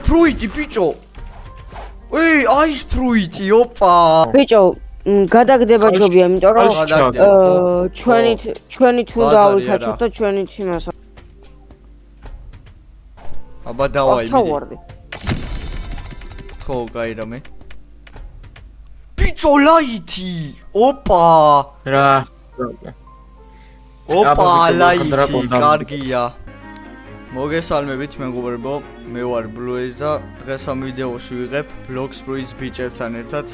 ფრუიტი ბიჭო. აის ფრუიტი, ოპა. ბიჭო, გადაგდება ჯობია, იმიტომ რომ ჩვენი თუ დავიქაჩოთ და ჩვენი იმას. აბა დავაი მიდი. ხო, გაი რამე. ბიჭო ლაითი, ოპა. რა. ოპა ლაითი, კარგია. მოგესალმებით მეგობრებო, მე ვარ Bluez და დღეს ამ ვიდეოში ვიღებ Blox Fruits ბიჭებთან ერთად.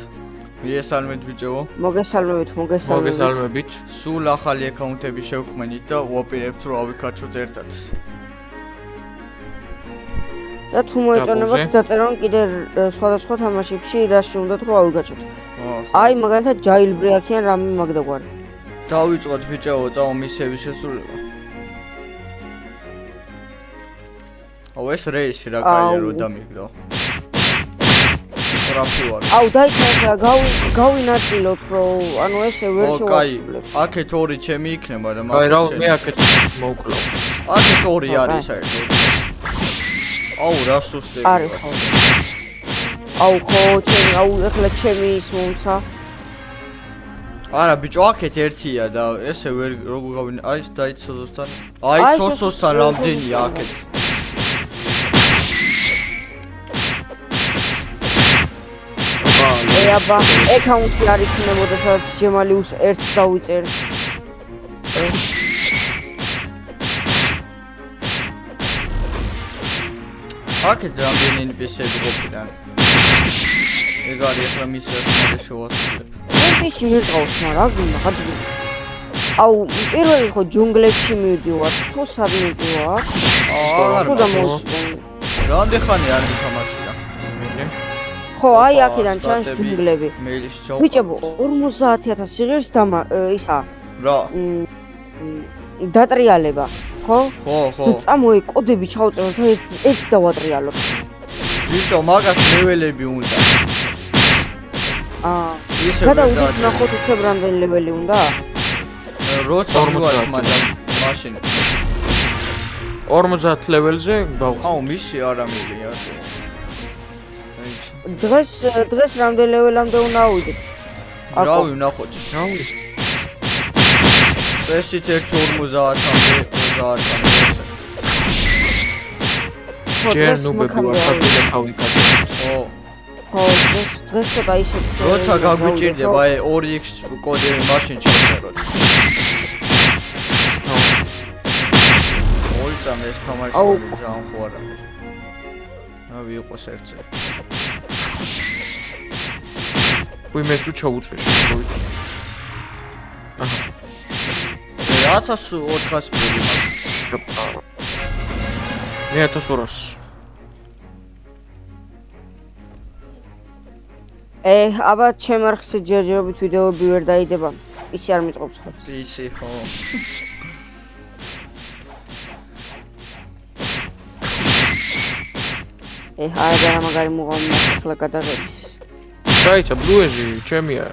მიესალმეთ ბიჭებო. მოგესალმებით. სულ ახალი აკაუნტები შევქმნით და ვაპირებთ რომ ავიკაჩოთ ერთად. და თუ მოეწონებათ დაწერონ კიდე სხვადასხვა თამაშებში რაში უნდათ რომ ავიკაჩოთ. აი მაგალითად jailbreak-იან რამე მაგდაგვარი. დავიწყოთ ბიჭებო, წავა მისიების შესრულება. ეს რეისი რა კაია რომ დამიგდო. სტრაფი ვარ. დაიწყე გავინაწილოთ რომ ანუ ესე ვერ შევასრულებ. აქეთ ორი ჩემი იქნება და აი რა მე აქეთ მოვკლავ. აქეთ ორი არის საერთოდ. რა სუსტი. არის ხო. ხო ჩემი ეხლა ჩემი ის მომცა. არა ბიჭო აქეთ ერთია და ესე ვერ როგორ გავინ აი დაიცოდოსთან. აი სოსოსთან რამდენია აქეთ. აბა აკაუნტი არის იქნებოდა სადაც ჯემალიუს ერთს დავიწერ. აქეთ რამდენი NPC-ები ყოფილა. ეგ არის ახლა მის ერთმანეთს შევასრულებ. NPC მიყავს, მაგრამ გადადი. პირველი ხო ჯუნგლებში მივდივარ, თუ სად მივდივარ? არა. და მოსწონი. რამდენი ხანი არ მითამაშია? ხო, აი აქედან ჩანს ჯუნგლები. ბიჭებო, 50000 იღებს და ისა. რა? დატრიალება, ხო? ხო. წამოი კოდები ჩავწეროთ და ეს დავატრიალოთ. ბიჭო, მაგას ლეველები უნდა. ისე გადავიდეთ ნახოთ უცებ რამდენი ლეველი უნდა? როცა ვარ მაშინ 50 ლეველზე გავხსნით. მისი არა მიგია. დღეს რამდენი ლეველამდე უნდა ავიდეთ? რავი, ვნახოთ. წესით 50-მდე. ჯერ ნუბები ვარ ხაბილე გავიკეთე. ხო, დღეს ცოტა ისეთ. როცა გაგვიჭირდება აი 2x კოდები მაშინ ჩავწეროთ. ოიცამ ეს თამაში ძალიან ხო არ არის. ვიყოს ერთზე. ვიმეს თუ ჩაუწვე. 1400 პული. მე 1200. აბა ჩემ არხზე ჯერჯერობით ვიდეოები ვერ დაიდება. ისი არ მიწყობს ხო? ისი ხო. არა მაგარი მუღამი ახლა გადაღების. დაიცა Bluez-ი ჩემია.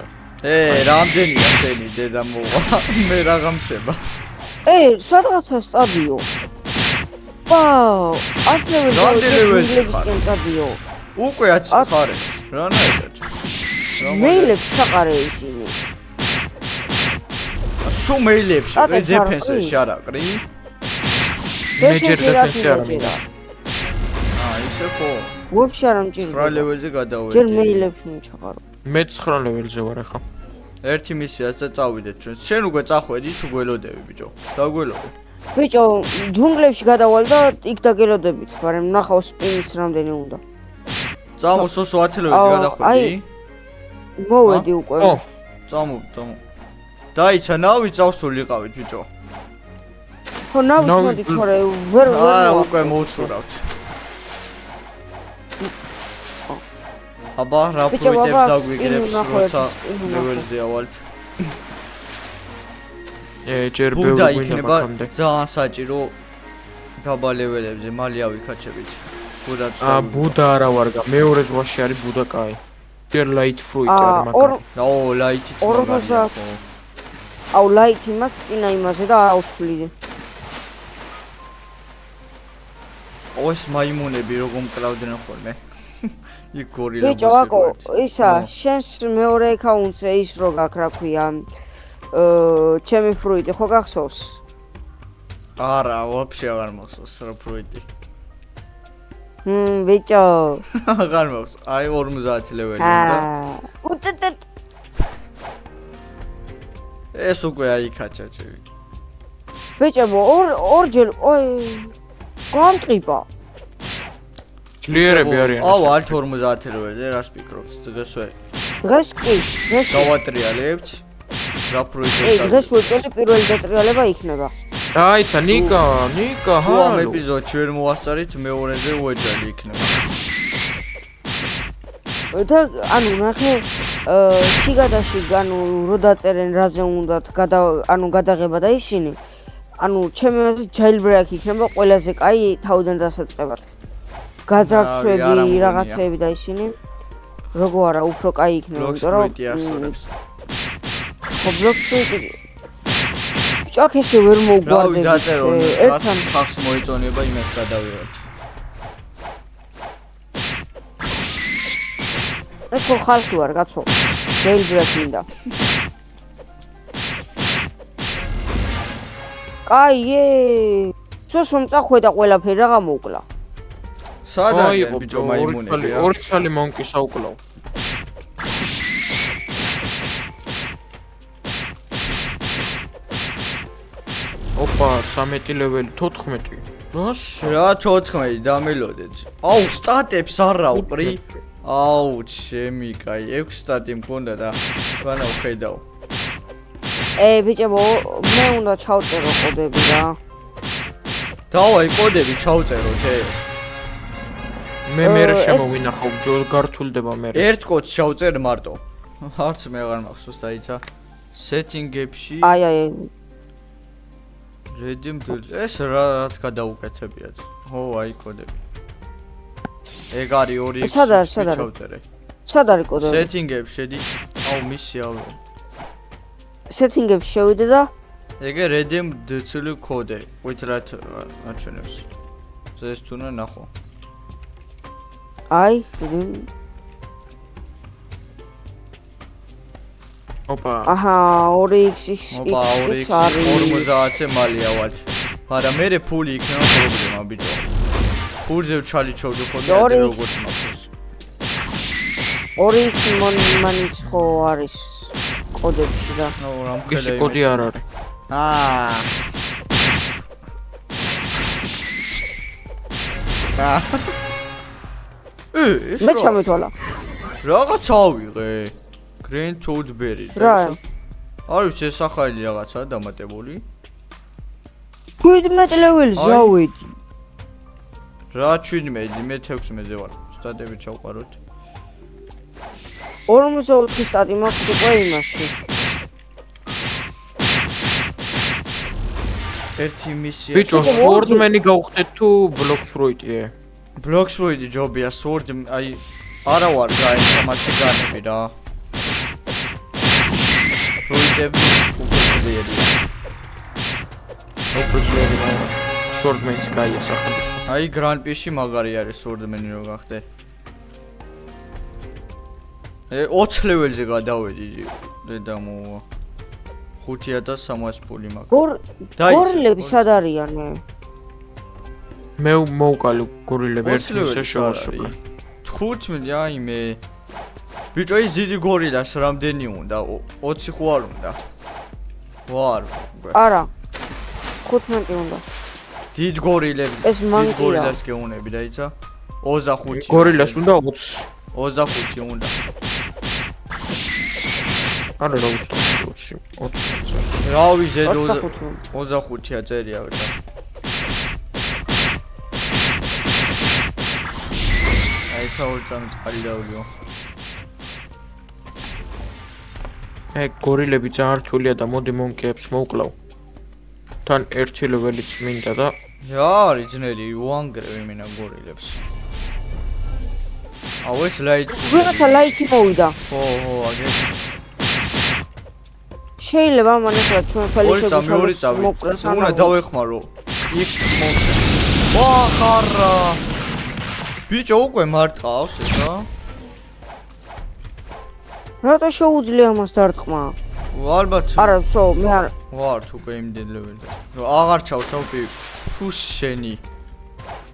რამდენია შენი დედა მოვა? მე რა გამჩება? სადღაცა სტადიო. ვაუ, 10 ლეველი სტადიო. უკვე 10 ხარ. რანაირად? მეილებს ჩაყარე ისინი. სულ მეილებში, დეფენსში არა ყრი? მე ჯერ დეფენსში არა მინდა. ისე ხო. ვაფშე არ ამჭირდება. 9 ლეველზე გადავედი. ჯერ მეილებში ჩაყარო. მე 9 ლეველზე ვარ ახლა. ერთი მისიაც და წავიდეთ ჩვენ. შენ უკვე წახვედი თუ გველოდები ბიჭო? დაგველოდე. ბიჭო, ჯუნგლებში გადავალ და იქ დაგელოდებით, მაგრამ ნახავ სპინის რამდენი უნდა. წამოსოს 10 ლეველზე გადახვედი? მოვედი უკვე. წამო. დაიცა ნავი წავსულიყავით ბიჭო. ხო, ნავი მოდი თორე ვერ არა, უკვე მოვცურავთ. აბა, რა პროექტებს დაგვიგებს, როცა ლეველზე ავალთ. ჯერ ბევრი გვინდა მაგამდე. ძალიან საჭირო დაბა ლეველებზე მალე ავიქაჩებით. ბუდა არა ვარგა, მეორე ზღვაში არის ბუდა კაი. ჯერ light fruit არის მაგარი. light-იც მაგარია. light-ი მაქვს წინა იმაზე და აუცვლიდე. ეს მაიმუნები როგორ მკრავდნენ ხოლმე. იქ გორილა ბიჭო, აკო, ისა, შენს მეორე აკაუნტზე ის რო გაქვს, რა ქვია, ჩემი ფრუიტი ხო გახსოვს? არა, ვაფშე აღარ მახსოვს რა ფრუიტი. ბიჭო. აღარ მახსოვს. აი 50 ლეველი უნდა. უცეტ. ეს უკვე აი კაჭაჭები. ბიჭო, ორჯერ, გამტყიბა. ძლიერები არიან. Oh, აუ, ალ 50 ლეველზე რას ფიქრობთ? დღესვე. დღეს კი, დღეს. გავატრიალებთ. რა პროექტი? დღეს უწევდი პირველი დატრიალება იქნება. დაიცა, ნიკა, თუ ამ ჰალო. ეპიზოდში ვერ მოვასწარით, მეორეზე უეჭველი იქნება. და ანუ ნახე, შიგადაში ანუ რო დაწერენ რაზე უნდათ, გადაღება და ისინი. ანუ ჩემი აზრით jailbreak იქნება ყველაზე კაი თავიდან დასაწყებად. გაძარცვები, რაღაცები და ისინი. როგორ არა, უფრო კაი იქნება, იმიტომ რომ Bloxfruit ჭაქ ესე ვერ მოგვაძებ. რა დაწერო, რაც ხალხს მოეწონება იმას გადავიღოთ. ეს ხო ხალხი ვარ, კაცო. jailbreak მინდა. კაიე. სოს მომწახვე და ყველაფერი რა გამოვკლა. სად არის ბიჭო მაიმუნები? ორი ცალი მონკი საუკლავ. ოპა, 13 ლეველი, 14. რას? რა 14 დამელოდეთ. აუ, სტატებს არა უყრი. აუ, ჩემი კაი, 6 სტატი მქონდა და განა ვხედავ. ბიჭო, მე უნდა ჩავწერო კოდები რა. დავაი კოდები ჩავწეროთ, მე შემოვინახავ, გართულდება მე. ერთ კოდს ჩავწერ მარტო. არც მე აღარ მახსოვს დაიცა. setting-ებში აი. redeem ეს რაც გადაუკეთებიათ. ო, აი კოდები. ეგ არის 2x ჩავწერე. სად არის კოდები? setting-ებში შედი. აუ, მისია. setting-ებში შევიდე და ეგე redeem დცული კოდე. ვითრათ აჩვენებს. ეს თუნა ნახო. აი, ოპა. აჰა, 2x. ოპა, 2x 50-ზე მალია ვალთ. მაგრამ მე ფული იქნება პრობლემა ბიჭო. ფულზე ჩალიჩოვდი ხოლმე ადრე როგორც მახსოვს. 2x მონიმანიც ხო არის კოდებში და. ნუ რამ ის კოდი არ არის. მე ჩამეთვალა. რაღაც ავიღე. Green Toadberry. რა? არ ვიცი ეს ახალი რაღაცაა დამატებული. 17 ლეველზე ავედი. რა 17, მე 16-ზე ვარ. სტატები ჩავყაროთ. 44 სტატი მაქვს უკვე იმაში. ერთი მისია. ბიჭო, Swordman-ი გავხდეთ თუ Bloxfruit-ია? Bloxfruit-ი ჯობია, Sword აი არა ვარ გაეთამაში განები რა. ფრუიტები უკეთებია. ოპრეზლერი Swordman-ს გაია სახელმწიფო. აი Grand Prix-ში მაგარი არის Swordman-ი რო გახდე. 20 ლეველზე გადავედი და მოვა. 5300 ფული მაქვს. გორილები სად არიანე? მე მოვკალი გორილები ერთ მისე შევასრულე. 15 აი მე ბიჭო ის დიდი გორილას რამდენი უნდა? 20 ხო არ უნდა? ვარ. არა. 15 უნდა. დიდ გორილები. ეს მანკია. გორილას გეუნები დაიცა? 25. გორილას უნდა 20. 25 უნდა. არა რა 20. 20. რავი ზედო 25-ია წერია და აი ცაურთან წყალი დავლიო. გორილები ძალიან რთულია და მოდი მონკეებს მოვკლავ. თან ერთი ლეველიც მინდა და არის ძნელი უანგრევ იმენა გორილებს. აუ ეს ლაიქი. ვიღაცა ლაიქი მოვიდა. ხო, აგერ. შეიძლება მან ახლა ჩვენ ფელიშები მოკრას. უნდა დავეხმარო. X-ს მოვწერ. ვახარა ბიჭო უკვე მარტყავს ეხა რატო შეუძლია მას დარტყმა? ალბათ არა, ვსო, მე არ ვარ თუ უკვე იმდენ ლეველზე აღარ ჩავთავ ფუშენი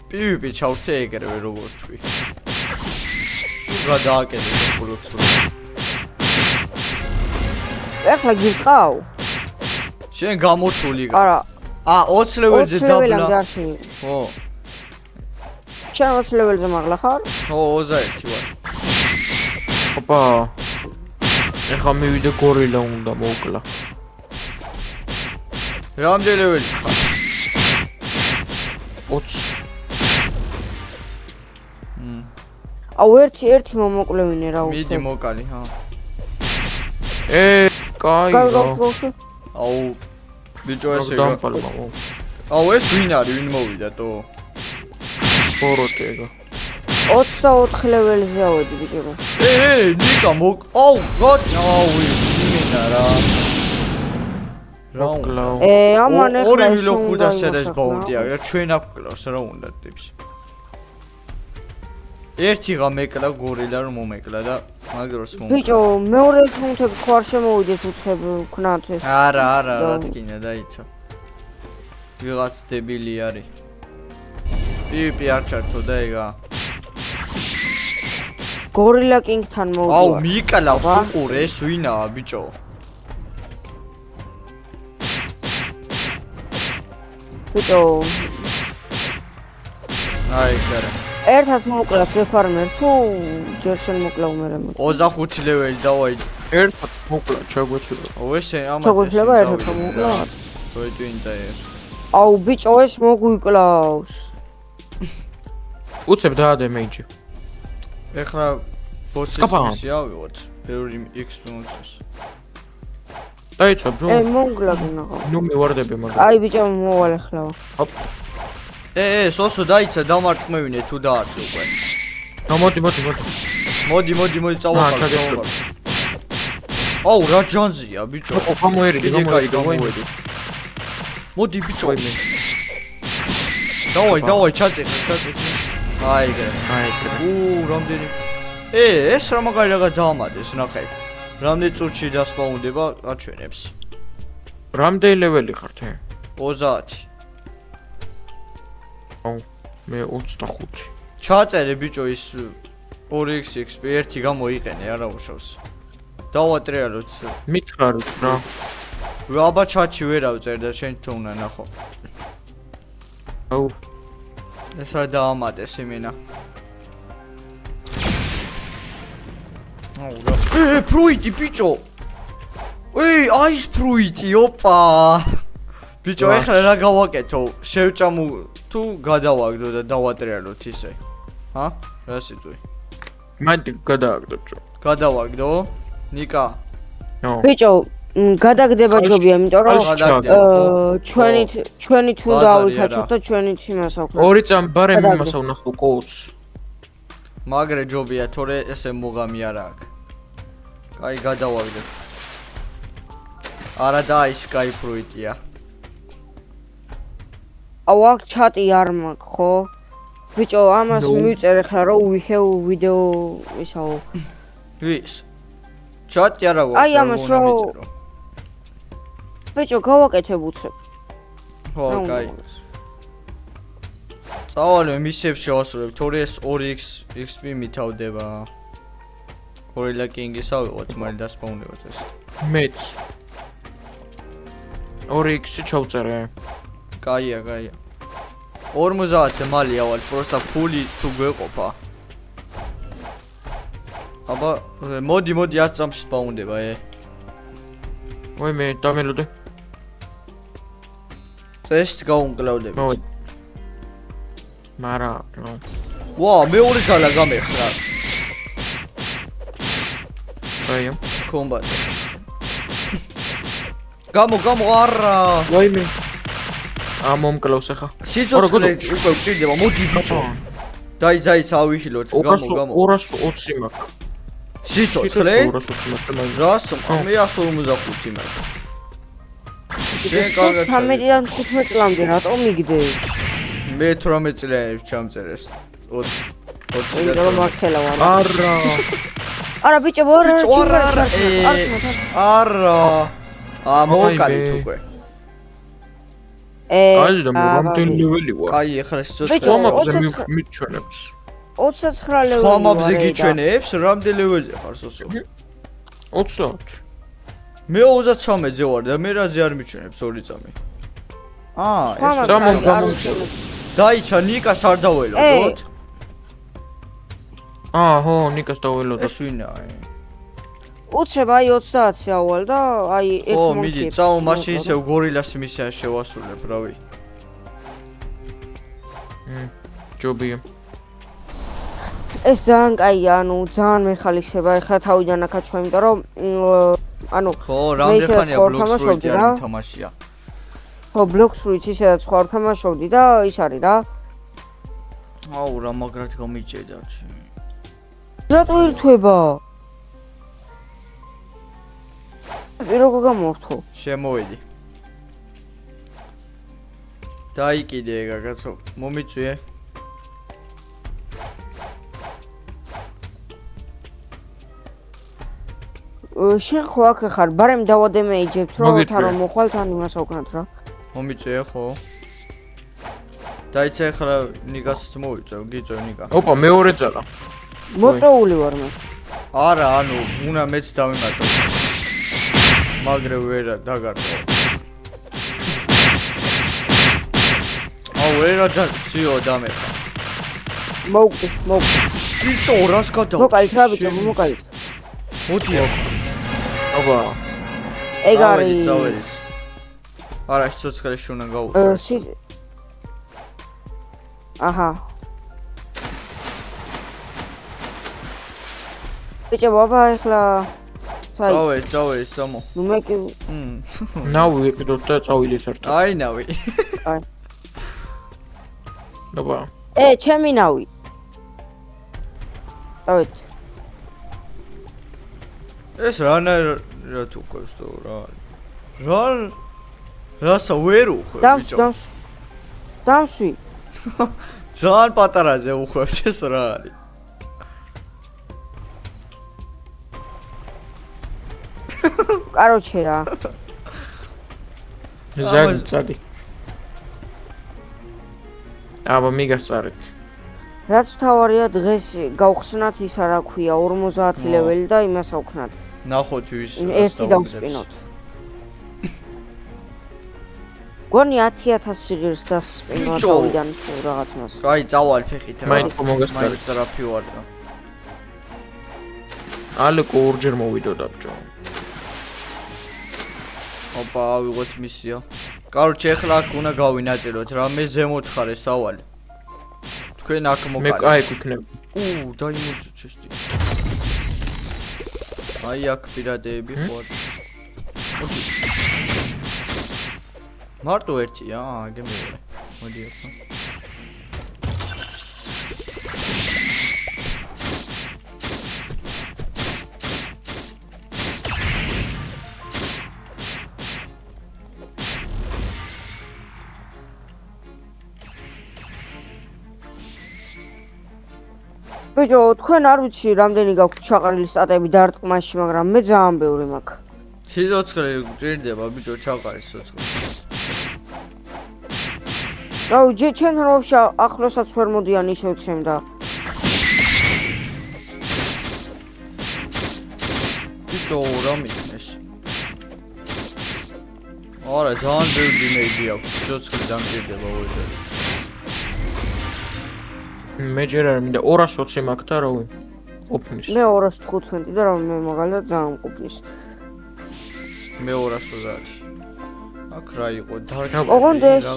პივიპი ჩავრთე ეგრევე როგორ თქვი სულ გადააკეთე ბლოკს ეხლა გიყავ? შენ გამორთული არა 20 ლეველზე დაბლა გარში. ხო შენ 20 ლეველზე მაღლა ხარ? ხო 21 ვარ ოპა ეხა მივიდე გორილა უნდა მოვკლა რამდენი ლეველი ხარ 20 აუ ერთი მომოკლევინე რა უცებ. მიდი მოკალი ჰა კაი გავხსოვში. აუ ბიჭო ესე დამპალმა აუ ეს ვინ არის ვინ მოვიდა თო სპოროტეგა 24 ლეველზე ავედი ბიჭო. ნიკა აუ გოდ აუ იმენა რა მოკლავ ამან ეხლა ორი ვილო ხუდა სერეს ბაუნტია ჩვენ აქ კლავს რა უნდა ტიპს ერთი გამეკლა გორილა რომ მომეკლა და მაგროს ბიჭო მეორე ფუნქციები ხარ შემოვიდეთ უცხებ ვქნათ ეს. არა რა თქინა დაიცა ვიღაც დებილი არის პიპი არ ჩართო და ეგა გორილა კინგთან მოვიდა. აუ მიკალავს უყურ ეს ვინაა ბიჭო ბიჭო აი კარა ერთად მოკლავს რეფარმერ თუ ჯერ შენ მოკლავ მე 25 ლეველი დავაი ერთად მოკლა ჩაგვეცილო აუ ესე ამათ ჩაგვეძლება ერთად მოკლა თოეთვინდა ეს აუ ბიჭო ეს მოგვიკლავს უცებ დაადე მეიჯი ეხლა ბოსის მისი ავიღოთ ბევრი X მომწეს დაიცვა ბრო მომგლაგინა ნუ მივარდები მაგრამ აი ბიჭო მოვალ ახლა ჰოპ სოსო დაიცა დამარტყმევინე თუ დაარდე უკვე მოდი წავაყარ აუ რა ჯანზია ბიჭო გამოერიდი გამოედი მოდი ბიჭო დავაი ჩაწეხე აი რამდენი ეს რა მაგარი რაღა დაამადეს ნახე რამდენი წუთში დასპაუნდება აჩვენებს რამდენი ლეველი ხარ თე 30 აუ მე 25 ჩაწერე ბიჭო ის 2x ერთი გამოიყენე არა უშავს დავატრიალოთ მითხარით რა აბა ჩატში ვერ ავწერ და შენ თუ უნდა ნახო აუ ეს რა დაამატეს იმენა აუ რა ფრუიტი ბიჭო აი ეს ფრუიტი ოპა ბიჭო ეხლა რა გავაკეთო შევჭამო თუ გადავაგდო და დავატრიალოთ ისე ჰა რა სიტყვი მანტი გადააგდო გადავაგდო ნიკა ბიჭო გადაგდება ჯობია იმიტომ რომ ჩვენი თუ დავიქაჩოთ და ჩვენი იმას აქვს ორი წამ ბარემ იმას ვნახო კოუც მაგრე ჯობია თორე ესე მუღამი არა აქვს კაი გადავაგდე არა და ის კაი ფრუიტია აუ აქ ჩატი არ მაქვს ხო ბიჭო ამას მივწერე ხა რომ we have video ისაო ვის ჩატი არა გვაქვს აი ამას რომ ბიჭო გავაკეთებ უცებ ხო კაი წავალე მისებს შევასრულებ თორე ეს 2x xp მითავდება გორილა კინგის ავიღოთ მალე დასპაუნდებათ ეს მეც 2x ჩავწერე კაია 50 მალი ავალ პროსტა ფული თუ გვეყოფა აბა მოდი 10 წამში სპაუნდება ვაი მე დამელოდე წესით გაუნკლავდები მარა ვა მეორე ძალა გამეხსრა ვაი კომბატ გამო არა ვაი მე მომკლავს ახლა სიცოცხლე უკვე გჭირდება მოდი ბიჭო დაიძაიც ავიშილოთ გამო 220 მაქვს სიცოცხლე 220 მაქვს რას მე 155 მაქვს შენ კარგად 13-დან 15 წლამდე რატომ მიგდე მე 18 წლიანი ჩამწერეს 20 იმიტომ რომ მართლა ვარ. არა ბიჭო, არა მოვაკალით უკვე აი და მომდენ ლეველი ვარ. აი ეხლა სიცოცხლე ბიჭო, ხომაბზე მიჩვენებს. 29 ლეველი. ხომაბზე გიჩვენებს რამდენი ლეველზე ხარ სოსო? 20. მე 33-ზე ვარ და მე რაზე არ მიჩვენებს ორი წამი. ეს დაიცა ნიკას არ დაველოდოთ? ხო, ნიკას დაველოდოთ. ეს ვინაა? უცებ აი 30-ი ავალ და აი ეს ხო, მიდი, წავა მაშინ ისევ გორილას მისია შევასრულებ, რავი. ჯობია. ეს ძალიან კაია, ანუ ძალიან მეხალისება ეხლა თავიდან აკაჩვა, იმიტომ რომ ანუ ხო, რამდენი ხანია Blox Fruit-ი არ მითამაშია. ხო, Blox Fruit-ი სადაც ხო არ თამაშობდი და ის არის რა. აუ, რა მაგრად გამიჭედა. რატო ირთვება? როგორ გამორთო? შემოვიდი. დაიკიდე გაგაცო, მომიწვიე. შენ ხო აქ ხარ, ბარემ დავადემეიჯებთ რომ თან მოხვალთ ან იმას ავქნათ რა. მომიწვიე ხო? დაიცა ახლა ნიკას მოვიწევ, გიწევ ნიკა. ოპა, მეორე წალა. მოწეული ვარ მე. არა, ანუ უნდა მეც დავიმატო. მაგრამ ვერ დაგარტყო. აუ, ვერა ჯანსიო დამეყა. მოვკი. ბიჭო, რას გადავა? მოკალით რა ბიჭო, მოკალით. მოდი. ოპა. ეგ არის. წავედით. არა, სიცოცხლეში უნდა გავუშვი. აჰა. ბიჭო, ბაბა ეხლა წავედით, წამო. ნუ მე კი ნავი ვიყიდოთ და წავიდეთ ერთად. აი ნავი. აი. ოპა. ჩემი ნავი. დავით. ეს რა თუ ყვევს თო რა რასა ვერ უხვევ ბიჭო. დამსვი. ძალიან პატარაზე უხვევს ეს რა არის? კაროჩე რა. ზაგწადი. აბა მიგასწარეთ. რაც თავარია დღეს გავხსნათ ის არა ქვია 50 ლეველი და იმას ავქნათ. ნახოთ ვის ერთი დავსპინოთ. გონი 10000 ღირს დასპინოთ თავიდან თუ რაღაც მას. აი წავალ ფეხით რა. მაინც მოგესწარეთ. მაინც რაფი ვარ და. ალეკო ორჯერ მოვიდოდა ბჭო. ოპა, ავიღოთ მისია. კაროჩე, ახლა აქ უნდა გავინაწილოთ რა, მე ზემოთ ხარ ეს ავალი. თქვენ აქ მოკალეთ. მე კაი გიქნებ. დაიმოწე ჩესტი. აი აქ პირადეები ხوار. მარტო ერთია, აგე მეორე. მოდი ახლა. ბიჭო, თქვენ არ ვიცი რამდენი გაქვთ ჩაყარილი სტატები დარტყმაში, მაგრამ მე ძალიან ბევრი მაქვს. სიცოცხლე გჭირდება ბიჭო, ჩაყარის სიცოცხლე. რავი, ჩემ როვში ახლოსაც ვერ მოდიან ისევ ჩემ და. ბიჭო, რა მიქნეს? არა, ძალიან ბევრი დიმეიჯი აქვს, სიცოცხლე დამჭირდება უეჭერ. მე ჯერ არ მინდა 220 მაქვს და რავი ყოფნის. მე 215 და რავი მე მაგალითად ძალიან ყოფნის. მე 230. აქ რა იყო? Dark. ოღონდ ეს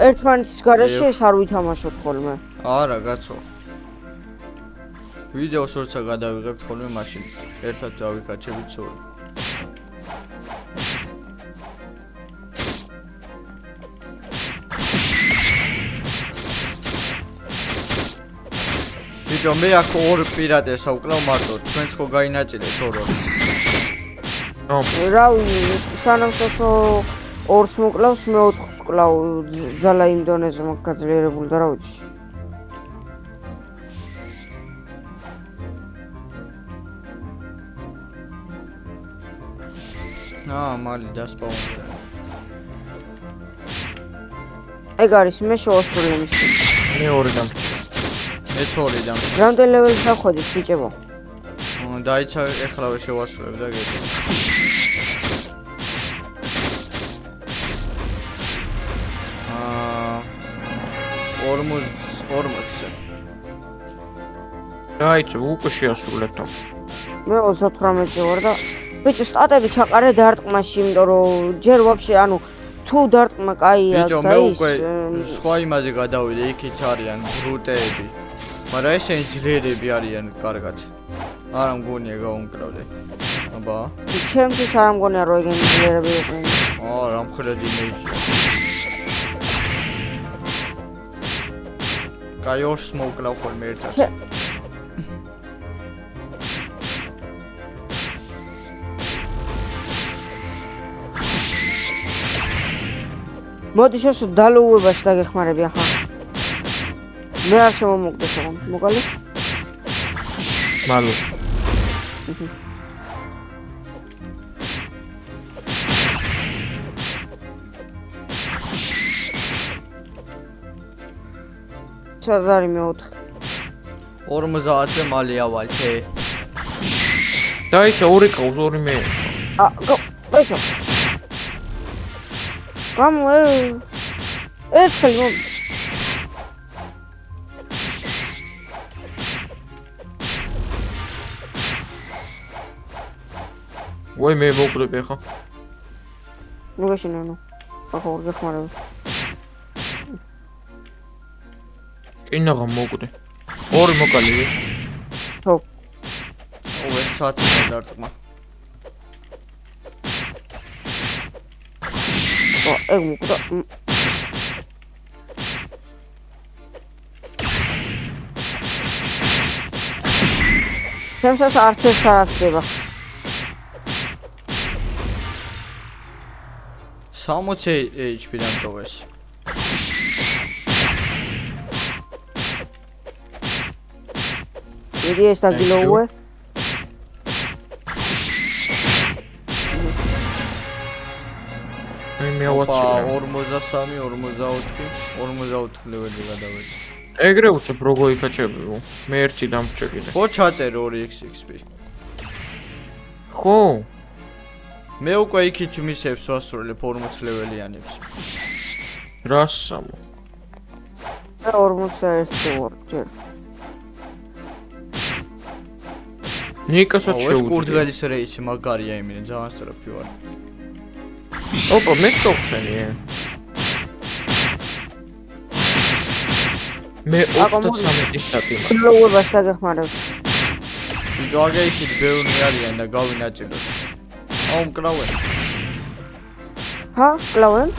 ერთმანეთის გარეშე ეს არ ვითამაშოთ ხოლმე. არა, კაცო. ვიდეოს როცა გადავიღებთ ხოლმე მაშინ ერთად დავიკაჩებით სულ. ბიჭო, მე აქ ორ პირატეს ავკლავ მარტო, თქვენც ხო გაინაწილეთ ორ-ორი. რავი, სანამ სოსო ორს მოკლავს, მე 4-ს ვკლავ. ძალა იმ დონეზე მაქვს გაძლიერებული და რა ვიცი. მალი დასპაუნდა. ეგ არის მე შევასრულე მისი. მეორედან. მე 2-დან. რამდენი ლეველი დახვედით ბიჭებო? დაიცა ეხლავე შევასრულებ და გეტყვი. 40-ზე. დაიცა უკვე შეასრულებთ. მე 38-ზე ვარ და ბიჭო სტატები ჩაყარე დარტყმაში, იმიტომ რომ ჯერ ვაფშე ანუ თუ დარტყმა კაია ბიჭო მე უკვე სხვა იმაზე გადავიდე, იქით არიან ბრუტეები. მაგრამ ესენი ძლიერები არიან კარგად. არა მგონია გავუმკლავდე. აბა. ჩემთვის არ მგონია რომ ეგენი ძლიერები იყვნენ. რა მხრად იმეიჯი. კაი ორს მოვკლავ ხოლმე ერთად. მოდი შესო დალოუებაში დაგეხმარები ახლა. მე არ შემომოგდეს აღარ. მოგალი? მალო. სად არის მე-4? 50-ზე მალე ავალთე. დაიცა ორი ყავს, ორი მე. ბიჭო. გამო ერთხელ მომ ვაი მე მოვკვდები ახლა. ნუ გაშინანო. ახლა ორ გეხმარები. კინაღა მოვკვდე. ორი მოკალივე. ხო. ერთ დარტყმა. ეგ მოკვდა. შემსას არც ეს არ ახდება. 60 HP-დან ტოვეს. იგი ეს დაგილოუე. მე ავაცილე. 43, 44, 44 ლეველი გადავედი. ეგრე უცებ როგორ იკაჭებიო. მე ერთი დამჭე კიდე. ხო ჩაწერ 2xxp. ხო. მე უკვე იქით მისებს ვასრულებ 40 ლეველიანებს. რასამო. მე 41 ვარ ჯერ. ნიკასაც ეს შეუძლია. კურდღელის რეისი მაგარია იმენი, ძალიან სწრაფი ვარ. ოპა, მე შევხსენი. მე 33 სტატია. ლოუებაში დაგეხმარებ. ბიჭო აგე იქით ბევრი არიან და გავინაჭიროთ. მკლავენ. კლავენ?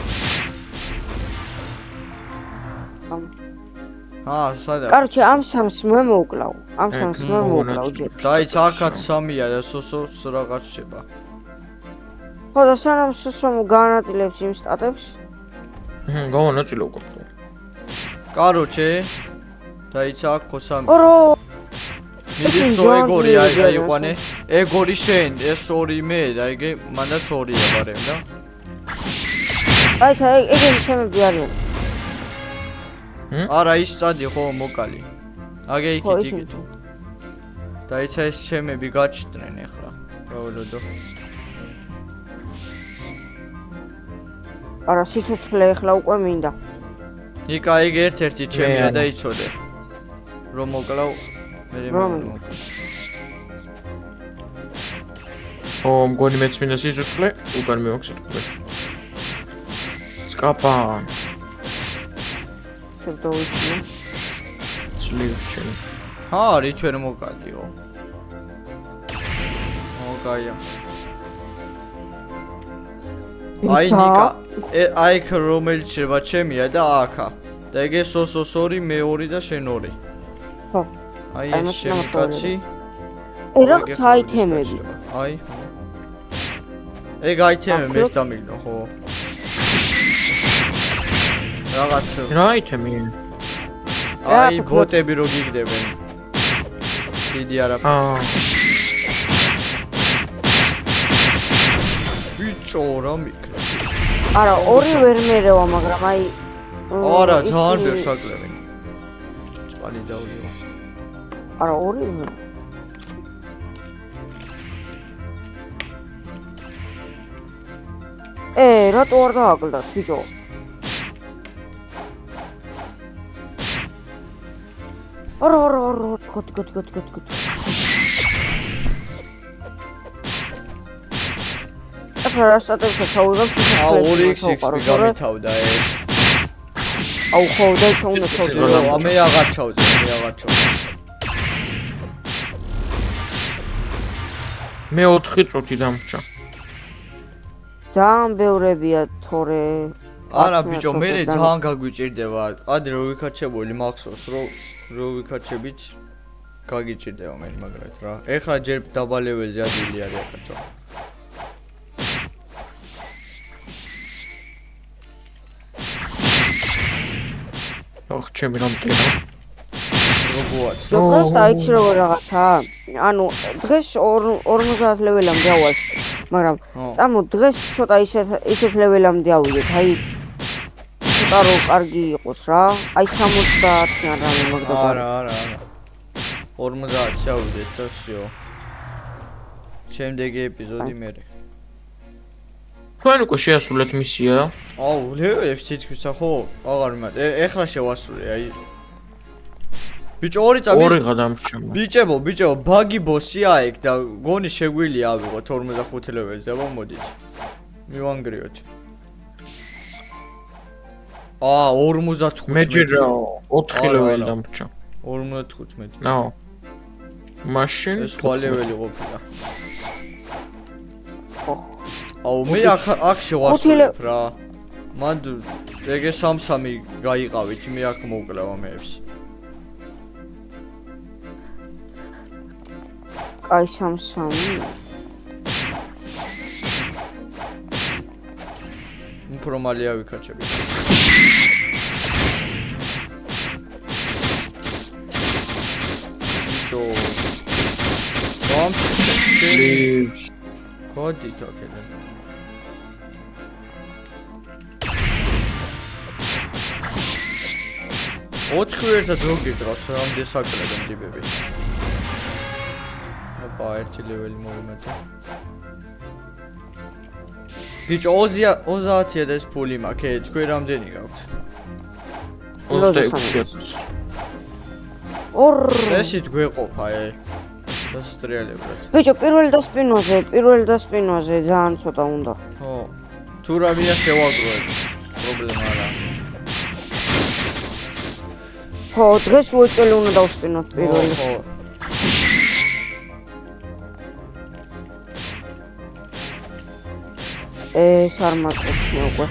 სადა? კაროჩე ამ სამს მე მოვკლავ. ამ სამს მე მოვკლავ ჯერ. დაიცა აქაც 3-ია და სოსოს რაღაც შეება. ხო და სანამ სოსო განაწილებს იმ სტატებს? გავანაწილებ უკვე. კაროჩე დაიცა აქ ხო 3. ორო მიდისო ეგორი აიყვანე. ეგორი შენ, ეს 2 მე და ეგე მანდაც 2-ია ბარემ და. დაიცა ეგენი ჩემები არიან. არა ის წადი ხო მოკალი. აგე იქით იქით. დაიცა ეს ჩემები გაჩნდნენ ახლა. გაველოდო. არა სიცოცხლე ახლა უკვე მინდა. ნიკა ეგ ერთ-ერთი ჩემია და იცოდე. რომ მოკლავ მე მოვკლავ. ო მგონი მეც მინდა სიცოცხლე, უკან მივაქცევ. სკაპა. შევდოვიცნე. ძლივს შენ. არი ჩვენ მოკალიო. ოკაია. აი ნიკა, აი რომელიც შევა ჩემია და აქა. და ეგ სოსოს 2, მე 2 და შენ 2. ხო. აი ეს ჩემი კაცი. რაღაც აიტემები. აი. ეგ აიტემები მეც დამიგნო ხო? რაღაც რა აიტემი? აი ბოტები რო გიგდებენ. დიდი არა. ბიჭო რა მიქრე. არა, ორი ვერ მერევა, მაგრამ აი არა, ძალიან ბევრს აკლებენ. წყალი დაუდიო. არა, ორი ვერ. რატო არ დააკლდათ, ბიჭო? არა, გოდი. ახლა სტატუსს ჩავიღებ. 2xx გამითავდა აუ ხო, და ჩაუნდა ჩავიღებ. მე აღარ ჩავწე. მე 4 წუთი დამრჩა. ძალიან ბევრებია თორე. არა ბიჭო, მე ძალიან გაგვიჭირდება. ადრე რო ვიქაჩებული მახსოვს, რო ვიქაჩებით გაგიჭირდება მე მაგრად რა. ეხლა ჯერ დაბა ლეველზე ადვილი არის აკაჩო. ოხ, ჩემი რომ ტენა. როგორაც. просто აიცი როგორ რაღაცა. ანუ დღეს 50 ლეველამდე ავალ, მაგრამ წამო დღეს ცოტა ისეთ ლეველამდე ავიდეთ, აი ცოტა რო კარგი იყოს რა. აი 70-იან რამე მაგდაბა. არა. 50 ჩავიდეთ და всё. შემდეგი ეპიზოდი მერე. თქვენ უკვე შეასრულეთ მისია? აუ, ლეველებს თითქმის ხო? აღარ მიმატ. ეხლა შევასრულე, აი. ბიჭო 2 წამი. 2 გადამრჩა. ბიჭო, ბაგი ბოსია ეგ და გონი შეგვილია ავიღოთ 45 ლეველზე, აბა მოდით. მივანგრიოთ. 45. მე ჯერ 4 ლეველი დამრჩა. 55. ნაო. მაშინ ეს სხვა ლეველი ყოფილა. აუ მე აქ შევასრულებ რა. მანდ ეგე 3-3 გაიყავით, მე აქ მოვკლევა მეებს. აი 3-3. უფრო მალე ავიქაჩებით. ბიჭო. please. გოდი თოკედა. ოთხი ერთად რო გიდგას, რამდენი საკლებენ ტიპები. ოპა, ერთი ლეველი მოვიმეტე. ბიჭო 30 და ეს ფული მაქვს, თქვენ რამდენი გაქვთ? 26. წესით გვეყოფა, დასტრიალებად. ბიჭო, პირველ და სპინოზე ძალიან ცოტა უნდა. ხო. თუ რამეა შევაგროვებ. პრობლემა არა. ხო, დღეს უეჭველი უნდა დავსპინოთ პირველი. ხო. ეს არ მაქვს მე უკვე.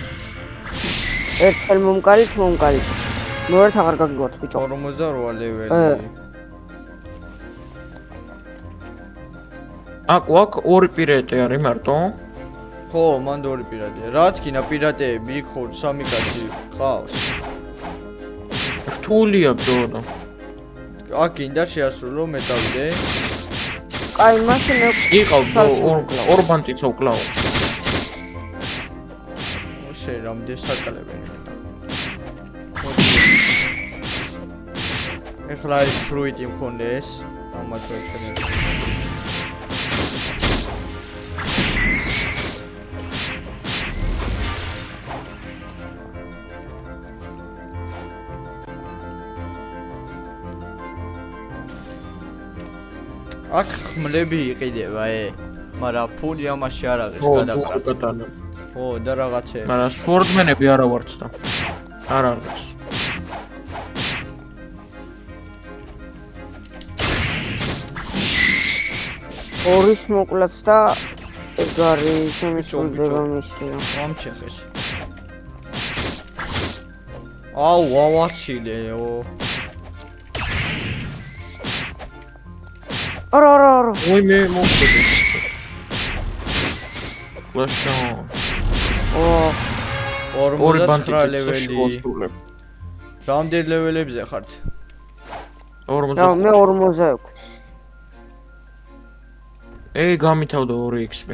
ერთხელ მომკალით. მეორად აღარ გაგიგოთ ბიჭო. 48 ლეველი. აქ 2 პირატე არის მარტო? ხო, მანდ 2 პირატია. რაც კინა პირატეები იქ ხო 3 კაცი ყავს. რთულია ბრძოლა. აქ გინდა შეასრულო მე წავიდე. კაი, მაშინ მე იყავ ორბანტიც უკლაო. შენ რამდენი საკალებენ. ეხლა ის ფრუიტი მქონდა ეს, ამათ ვეჩვენებ. აქ ხმლები იყიდება, მაგრამ ფული ამაში არ არის გადაკრა. ო, და რაღაცეები. მაგრამ სვორდმენები არა ვართ და. არ არის. ორის მოკლაც და ეს არის შემეცვლება მისია. ამჩეხეს. აუ, ავაცილეო. არა. ой მე მოხდება. ლაშო. 49 ლეველი. რამდენ ლეველებზე ხართ? 45. მე 46. გამითავდა 2xp.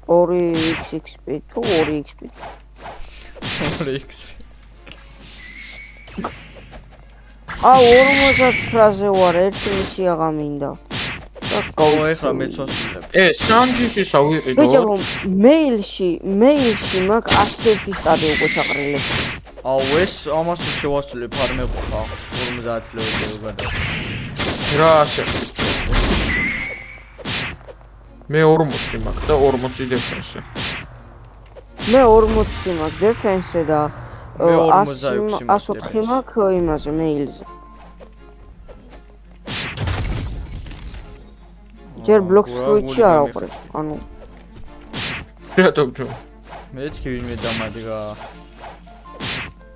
2xp თუ 2xp. 2xp. 49-ზე ვარ, ერთი მისია გამინდა. ეხლა მეც ვასრულებ. სანჯიშის ავიყიდო. ბიჭო, მეილში მაქვს 101 სტადი უკვე ჩაყრილი. ეს ამას შევასრულებ არ მეყოფა 50 ლეველი გადავა. რა ასე? მე 40 მაქვს და 40 დეფენსი. მე 40 მაქვს დეფენსზე და მე 46 104 მაქვს იმაზე მეილზე. ჯერ ბლოკს ფრუიტში არ აყრებ. ანუ რატომ ჯო? მეც კი ვინმე დამადგა.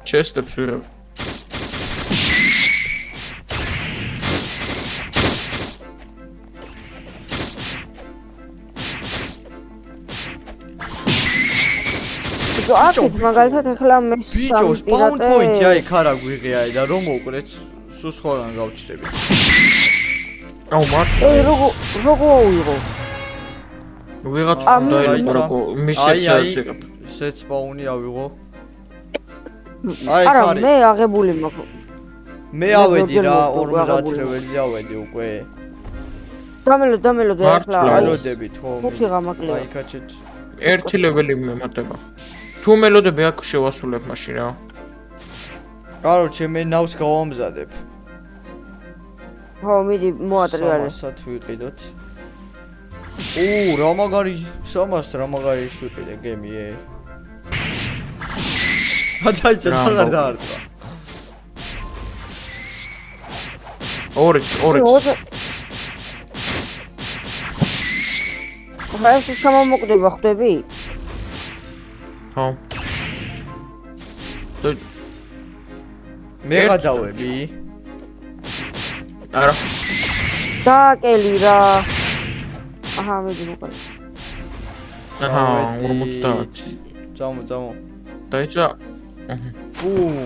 ჩესტებს ვიღებ. აქეთ მაგალითად ახლა მე ბიჭო, spawn point-ი აი ხარა გვიღია და რომ მოვკრეთ სულ სხვაგან გავჩნდები. მარტო. როგორ ავიღო? ვიღაც დაიწყო მისიაც იღებ. set spawn-ი ავიღო. აი არა, ხარი. მე აღებული მაქვს. მე ავედი რა 50 ლეველზე ავედი უკვე. დამელო და ახლა მელოდებით ხო? ხუთი გამაკლია. აი კაჩეთ. ერთი ლეველი მემატება. თუ მელოდები აქ შევასრულებ მაშინ რა. კაროჩე მე ნავს გავამზადებ. ხო, მიდი მოატრიალე. 300-ად ვიყიდოთ. რა მაგარი 300 რა მაგარი ვიყიდე გემიე. დაიჭა აღარ დაარტყა. ორი. ხა ეს შემომოკვდება ხვდები? ხო. მე გადავები. არა. დააკელი რა. აჰა, მედი მოყავ. 50. წამო. დაიჭა. ბუმ.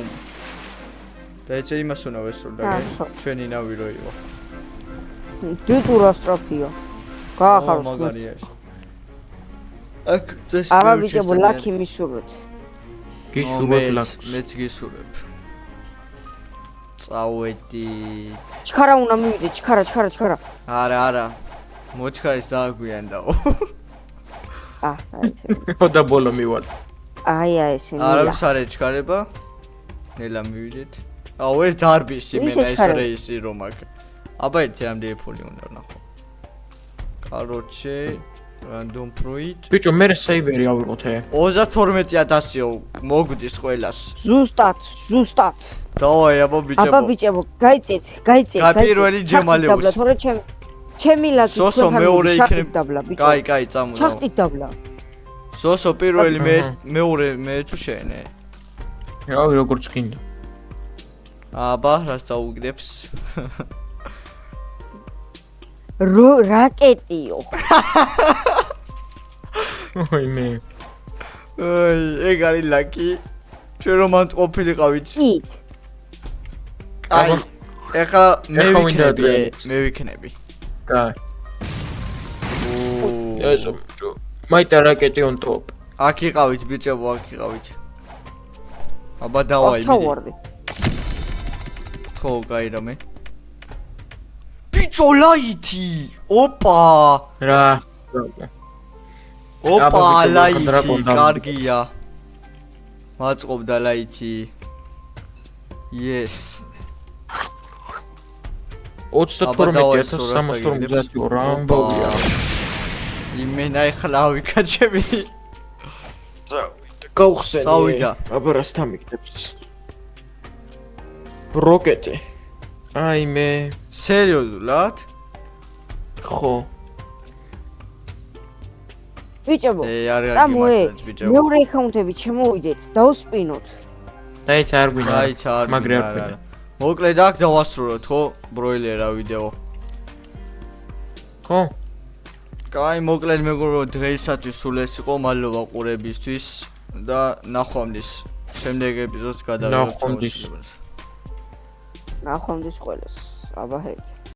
დაიჭა იმას უნდა ვესრულდა, ჩვენი ნავი რო იყო. დიტურა სტროფია. გაახაროს. მაგარია ეს. აქ წეს აბა ბიჭო, ლაკი მისურვეთ. გისურვებ ლაკს. მეც გისურვებ. წავედით. ჩქარა უნდა მივიდე, ჩქარა. არა. მოჩქარის დააგვიანდაო. და ბოლო მივალ. აი ესე. არავის არ ეჩქარება. ნელა მივიდეთ. ეს დარბისი მენა ეს რეისი რომ აქ. აბა ერთი რამდენი ფული უნდა ნახო. კაროჩე random fruit. ბიჭო, მე საიბერი ავიღოთ 32000-ო მოგვდის ყველას. ზუსტად. დავაი აბა ბიჭებო. აბა ბიჭებო, გაიწეთ. პირველი ჯემალი უსი. თორე ჩემი ლაკი სოსო მეორე იქნება. ბიჭო. კაი, წამო. ჩახტით დაბლა. სოსო პირველი მეორე მე თუ შენე. რავი როგორც გინდა. აბა რას დაუგდებს? რაკეტიო. ოი მე. ეგ არის ლაკი. ჩვენ რომ ან ყოფილიყავით. კაი. ეხლა მე ვიქნები. კაი. ესო ბიჭო. მაიტა რაკეტი on top. აქ იყავით ბიჭებო, აბა დავაი მიდი. ხო, კაი რამე. ბიჭო ლაითი. ოპა. რა. ოპა ლაითი, კარგია. მაწყობდა ლაითი. Yes. 32350 რა ამბავია. იმენა ეხლა ვიკაჩები. გავხსენე. წავიდა. აბა რას თამიგდებს? როკეტი. აი მე. სერიოზულად? ხო. ბიჭებო. არ გაგიმართეთ ბიჭებო. მეორე აკაუნტები შემოვიდეთ, დავსპინოთ. დაიცა არ გვინდა. მაგრე არ გვინდა. მოკლედ აქ დავასრულოთ, ხო? ბროილერა ვიდეო. ხო? კაი, მოკლედ მეგობრებო, დღეისათვის სულ ეს იყო, მადლობა ყურებისთვის და ნახვამდის. შემდეგ ეპიზოდს გადავიღებთ. ნახვამდის. ნახვამდის ყველას. აბა ჰეთ.